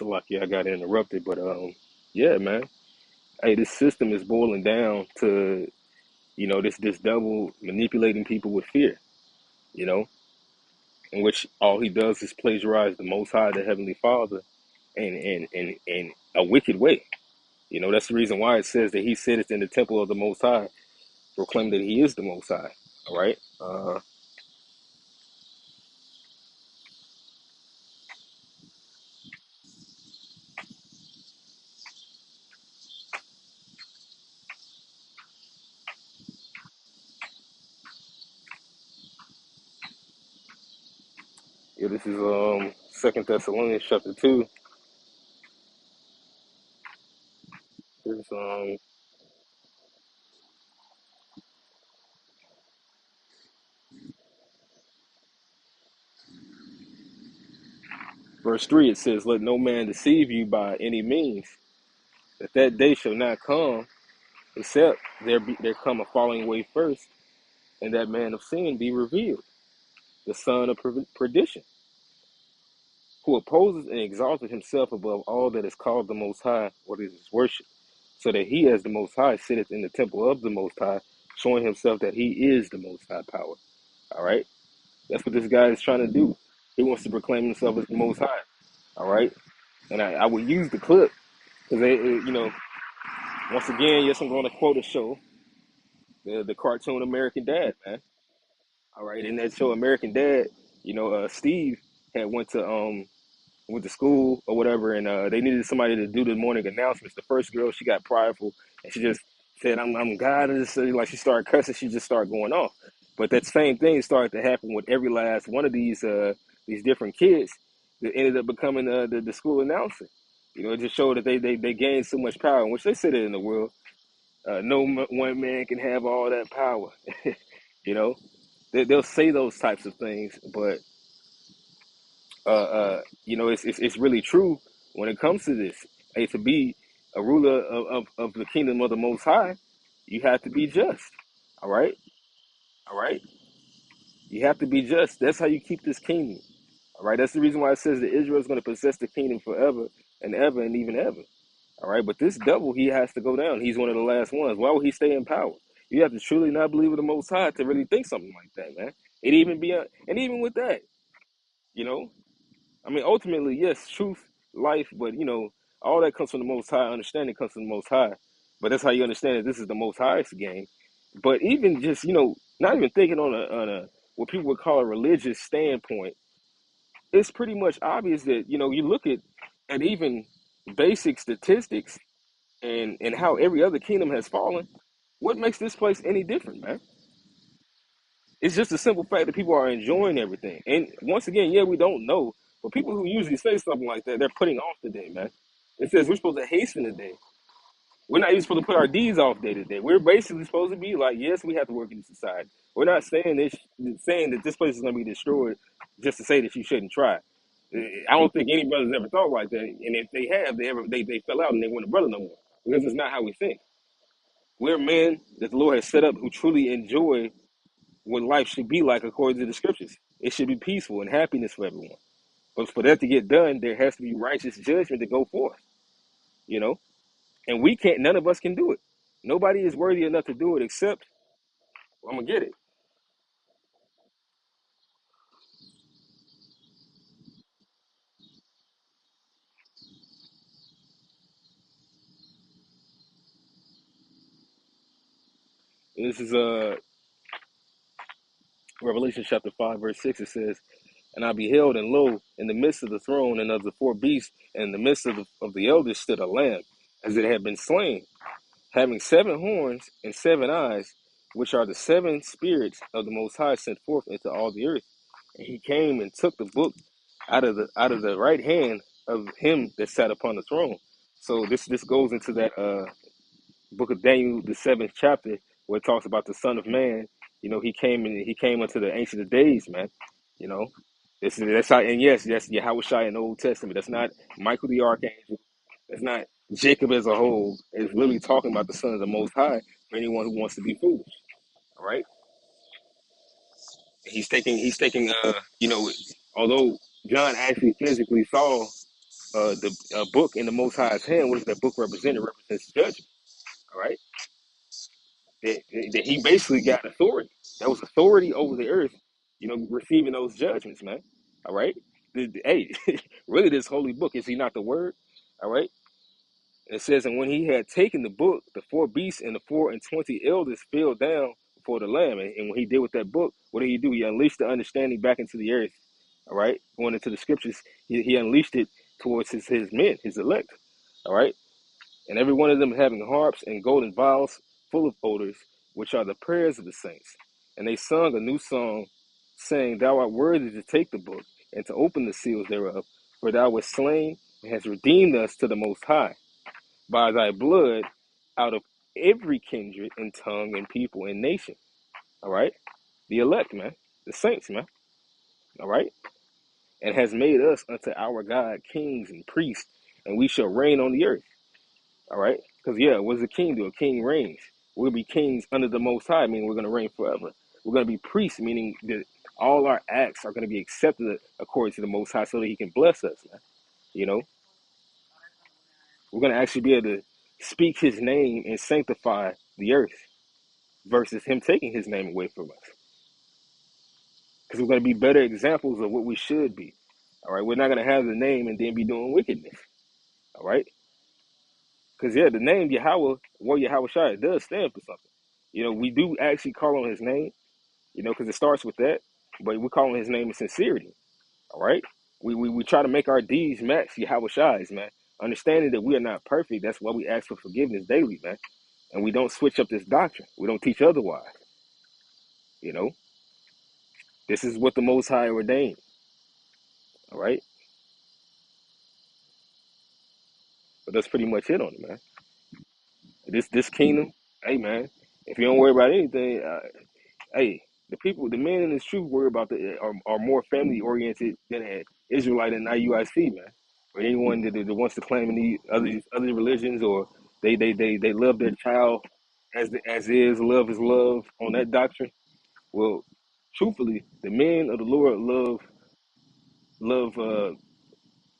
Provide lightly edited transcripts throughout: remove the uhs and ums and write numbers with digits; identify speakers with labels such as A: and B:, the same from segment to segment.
A: So like, yeah, I got interrupted, but yeah, man. Hey, this system is boiling down to this devil manipulating people with fear. You know, in which all he does is plagiarize the Most High, the Heavenly Father, in a wicked way. That's the reason why it says that he sitteth in the temple of the Most High, proclaim that he is the Most High. All right. Yeah, this is Second Thessalonians chapter 2. This is verse 3. It says, "Let no man deceive you by any means, that day shall not come, except there come a falling away first, and that man of sin be revealed, the son of perdition, who opposes and exalted himself above all that is called the Most High, what is his worship, so that he as the Most High sitteth in the temple of the Most High, showing himself that he is the Most High power." All right, that's what this guy is trying to do. He wants to proclaim himself as the Most High. All right, and I would use the clip because once again, yes, I'm going to quote a show, the cartoon American Dad, man. All right, in that show American Dad, Steve had went to school or whatever, and they needed somebody to do the morning announcements. The first girl, she got prideful, and she just said, "I'm God of the city." Like she started cussing, she just started going off. But that same thing started to happen with every last one of these different kids that ended up becoming the school announcer. It just showed that they gained so much power, in which they said it in the world. No one man can have all that power. you know, they'll say those types of things, but it's really true when it comes to this. Hey, to be a ruler of the kingdom of the Most High, you have to be just. All right, all right. You have to be just. That's how you keep this kingdom. All right. That's the reason why it says that Israel is going to possess the kingdom forever and ever and even ever. All right. But this devil, he has to go down. He's one of the last ones. Why would he stay in power? You have to truly not believe in the Most High to really think something like that, man. And even with that, you know. I mean, ultimately, yes, truth, life, but all that comes from the Most High. Understanding comes from the Most High. But that's how you understand that this is the Most Highest game. But even just not even thinking on a what people would call a religious standpoint, it's pretty much obvious that you look at even basic statistics and how every other kingdom has fallen. What makes this place any different, man? It's just a simple fact that people are enjoying everything. And once again, yeah, we don't know, but people who usually say something like that, they're putting off the day, man. It says we're supposed to hasten the day. We're not even supposed to put our deeds off day to day. We're basically supposed to be like, yes, we have to work in society. We're not saying that this place is going to be destroyed just to say that you shouldn't try. I don't think any brothers ever thought like that. And if they have, they fell out and they weren't a brother no more because it's not how we think. We're men that the Lord has set up who truly enjoy what life should be like according to the scriptures. It should be peaceful and happiness for everyone. But for that to get done, there has to be righteous judgment to go forth, you know? And we can't, none of us can do it. Nobody is worthy enough to do it except, well, I'm going to get it. And this is Revelation chapter 5, verse 6. It says, "And I beheld, and lo, in the midst of the throne and of the four beasts, and in the midst of the elders stood a lamb, as it had been slain, having 7 horns and 7 eyes, which are the 7 spirits of the Most High sent forth into all the earth. And he came and took the book out of the right hand of him that sat upon the throne." So this goes into that book of Daniel, the 7th chapter, where it talks about the Son of Man. He came unto the Ancient of Days, man. You know, that's how. And yes, that's Yahushua in the Old Testament. That's not Michael the Archangel. That's not Jacob as a whole. It's literally talking about the Son of the Most High for anyone who wants to be foolish. All right. He's taking. Although John actually physically saw the book in the Most High's hand. What does that book represent? It represents judgment. All right, that he basically got authority. That was authority over the earth. Receiving those judgments, man. All right. Hey, really, this holy book, is he not the word? All right. It says, and when he had taken the book, the four beasts and the 24 elders fell down before the Lamb. And when he did with that book, what did he do? He unleashed the understanding back into the earth. All right. Going into the scriptures, he unleashed it towards his men, his elect. All right. And every one of them having harps and golden vials full of odors, which are the prayers of the saints. And they sung a new song, saying, Thou art worthy to take the book and to open the seals thereof, for thou wast slain and hast redeemed us to the Most High by thy blood out of every kindred and tongue and people and nation. All right? The elect, man. The saints, man. All right? And has made us unto our God kings and priests, and we shall reign on the earth. All right? Because, yeah, what does a king do? A king reigns. We'll be kings under the Most High, meaning we're going to reign forever. We're going to be priests, meaning that all our acts are going to be accepted according to the Most High so that he can bless us, man. You know? We're going to actually be able to speak his name and sanctify the earth versus him taking his name away from us. Because we're going to be better examples of what we should be. All right? We're not going to have the name and then be doing wickedness. All right? Because, yeah, the name Yahweh, Yahweh Shai, it does stand for something. We do actually call on his name, because it starts with that. But we call on his name in sincerity. All right? We try to make our deeds match Yahweh Shai's, man. Understanding that we are not perfect, that's why we ask for forgiveness daily, man. And we don't switch up this doctrine. We don't teach otherwise. You know, this is what the Most High ordained. All right? But that's pretty much it on it, man. This kingdom, hey, man, if you don't worry about anything, hey, the men in this truth worry about are more family oriented than an Israelite in IUIC, man. Or anyone that wants to claim any other religions, or they love their child as is, love is love on that doctrine. Well, truthfully, the men of the Lord love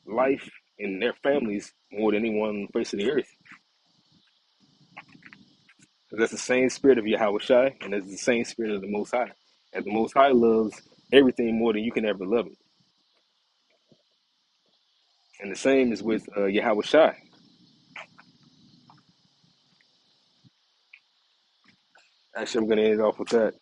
A: life and their families more than anyone on the face of the earth. That's the same spirit of Yahweh Shai, and that's the same spirit of the Most High. And the Most High loves everything more than you can ever love it. And the same is with Yahweh Shai. Actually, I'm going to end it off with that.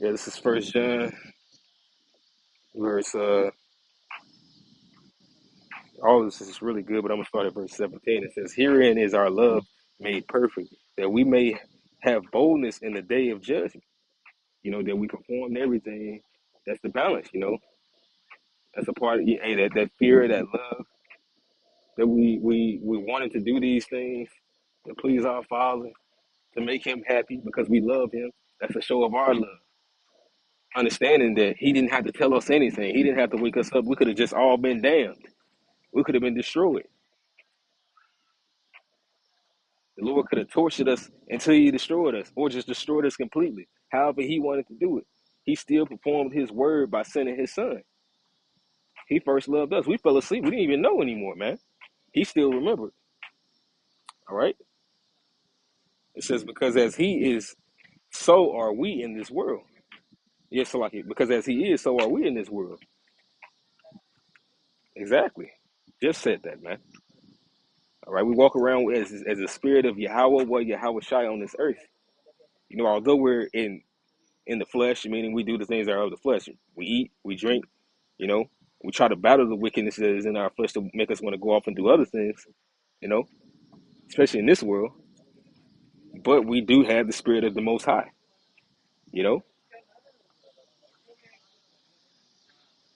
A: Yeah, this is First John, verse. All of this is really good, but I'm going to start at verse 17. It says, Herein is our love made perfect, that we may have boldness in the day of judgment. That we perform everything. That's the balance, That's a part of hey, that fear, that love, that we wanted to do these things to please our Father, to make him happy because we love him. That's a show of our love. Understanding that he didn't have to tell us anything. He didn't have to wake us up. We could have just all been damned. We could have been destroyed. The Lord could have tortured us until he destroyed us, or just destroyed us completely. However he wanted to do it. He still performed his word by sending his son. He first loved us. We fell asleep. We didn't even know anymore, man. He still remembered. All right? It says, because as he is, so are we in this world. Yes, so like it. Because as he is, so are we in this world. Exactly. Just said that, man. All right, we walk around as a spirit of Yahweh, Yahweh Shai on this earth. Although we're in the flesh, meaning we do the things that are of the flesh. We eat, we drink, you know. We try to battle the wickedness that is in our flesh to make us want to go off and do other things, you know, especially in this world. But we do have the spirit of the Most High, you know.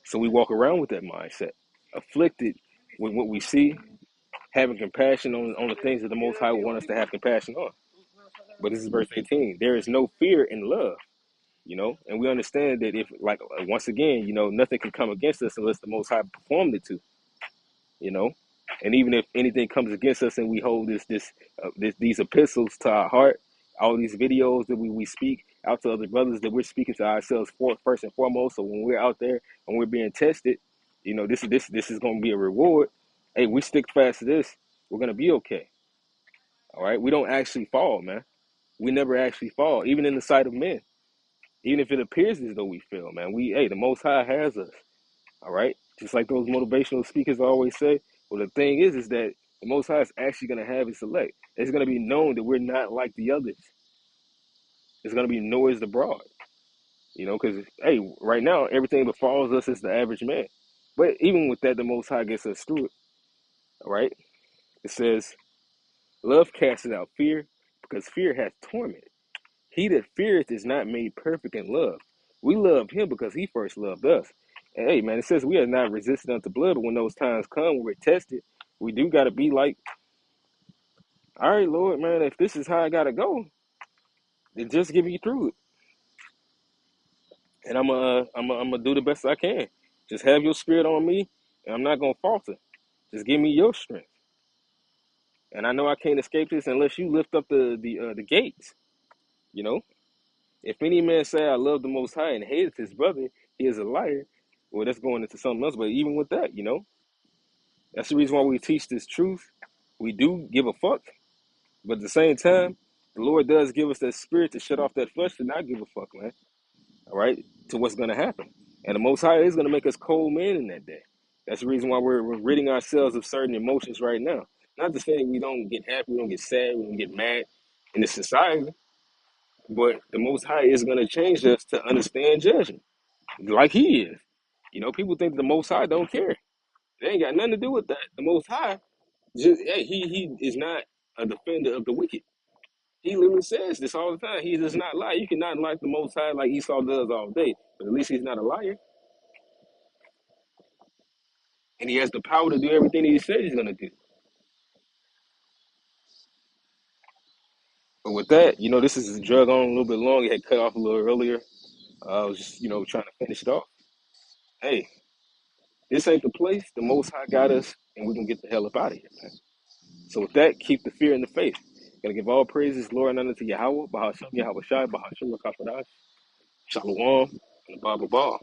A: So we walk around with that mindset, afflicted with what we see, having compassion on the things that the Most High would want us to have compassion on. But this is verse 18. There is no fear in love, and we understand that if, like, once again, nothing can come against us unless the Most High performed it to, you know. And even if anything comes against us and we hold these epistles to our heart, all these videos that we speak out to other brothers, that we're speaking to ourselves first and foremost. So when we're out there and we're being tested, this is going to be a reward. Hey, we stick fast to this, we're going to be okay. All right, we don't actually fall, man. We never actually fall, even in the sight of men. Even if it appears as though we fail, man, the Most High has us. All right, just like those motivational speakers always say. Well, the thing is that the Most High is actually going to have His elect. It's going to be known that we're not like the others. It's going to be noised abroad. Because hey, right now everything befalls us as the average man. But even with that, the Most High gets us through it. All right, it says, "Love casts out fear, because fear has torment. He that feareth is not made perfect in love. We love Him because He first loved us." And hey, man, it says we are not resistant unto blood, but when those times come when we're tested, we do got to be like, all right, Lord, man, if this is how I got to go, then just get me through it. And I'm gonna do the best I can. Just have your spirit on me, and I'm not gonna falter. Just give me your strength. And I know I can't escape this unless you lift up the gates. You know, if any man say I love the Most High and hates his brother, he is a liar. Well, that's going into something else. But even with that, that's the reason why we teach this truth. We do give a fuck, but at the same time, the Lord does give us that spirit to shut off that flesh to not give a fuck, man. All right, to what's going to happen. And the Most High is going to make us cold men in that day. That's the reason why we're ridding ourselves of certain emotions right now. Not to say we don't get happy, we don't get sad, we don't get mad in this society, but the Most High is going to change us to understand judgment, like He is. People think the Most High don't care. They ain't got nothing to do with that. The Most High, just hey, he is not a defender of the wicked. He literally says this all the time. He does not lie. You cannot like the Most High like Esau does all day, but at least he's not a liar. And he has the power to do everything that he said he's gonna do. But with that, this is drug on a little bit long. It had cut off a little earlier. I was just, trying to finish it off. Hey, this ain't the place. The Most High got us, and we can get the hell up out of here, man. So with that, keep the fear and the faith. Gotta give all praises, Lord, and honor to Yahweh, Bahasham Yahweh Shai, Bahasham Rakafadash, Shalom, and the Bible Ball.